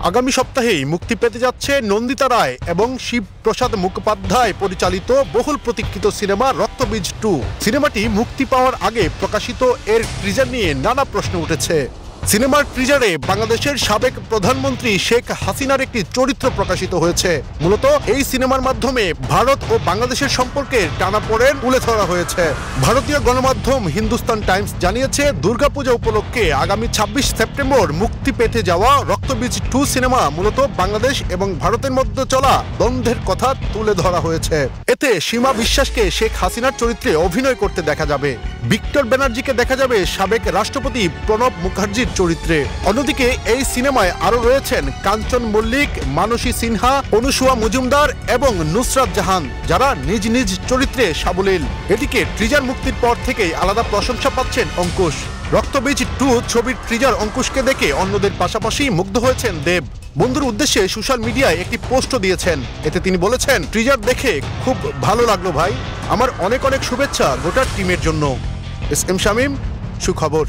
আগামী সপ্তাহেই মুক্তি পেতে যাচ্ছে নন্দিতা রায় এবং শিবপ্রসাদ মুখোপাধ্যায় পরিচালিত বহুল প্রতীক্ষিত সিনেমা রক্তবীজ 2। সিনেমাটি মুক্তি পাওয়ার আগে প্রকাশিত এর ট্রিজার নিয়ে নানা প্রশ্ন উঠেছে। সিনেমার ট্রিজারে বাংলাদেশের সাবেক প্রধানমন্ত্রী শেখ হাসিনার একটি চরিত্র প্রকাশিত হয়েছে। মূলত এই সিনেমার মাধ্যমে ভারত ও বাংলাদেশের সম্পর্কের টানাপোড়েন তুলে ধরা হয়েছে। ভারতীয় গণমাধ্যম হিন্দুস্তান টাইমস জানিয়েছে, দুর্গাপূজা উপলক্ষে আগামী ২৬ সেপ্টেম্বর মুক্তি পেতে যাওয়া রক্তবীজ 2 সিনেমা মূলত বাংলাদেশ এবং ভারতের মধ্যে চলা দ্বন্দ্বের কথা তুলে ধরা হয়েছে। এতে সীমা বিশ্বাসকে শেখ হাসিনার চরিত্রে অভিনয় করতে দেখা যাবে। ভিক্টর ব্যানার্জিকে দেখা যাবে সাবেক রাষ্ট্রপতি প্রণব মুখার্জির চরিত্রে। অন্যদিকে এই সিনেমায় আরো রয়েছেন কাঞ্চন মল্লিক, মানসী সিনহা, অনুসুয়া মজুমদার এবং নুসরাত জাহান, যারা নিজ নিজ চরিত্রে সাবলীল। এদিকে ট্রিজার মুক্তির পর থেকেই আলাদা প্রশংসা পাচ্ছেন অঙ্কুশ। রক্তবীজ 2 ছবির ট্রিজার অঙ্কুশকে দেখে অন্যদের পাশাপাশি মুগ্ধ হয়েছেন দেব। বন্ধুর উদ্দেশ্যে সোশ্যাল মিডিয়ায় একটি পোস্টও দিয়েছেন। এতে তিনি বলেছেন, ট্রিজার দেখে খুব ভালো লাগলো ভাই, আমার অনেক অনেক শুভেচ্ছা গোটা টিমের জন্য। এস এম শামীম, সুখবর।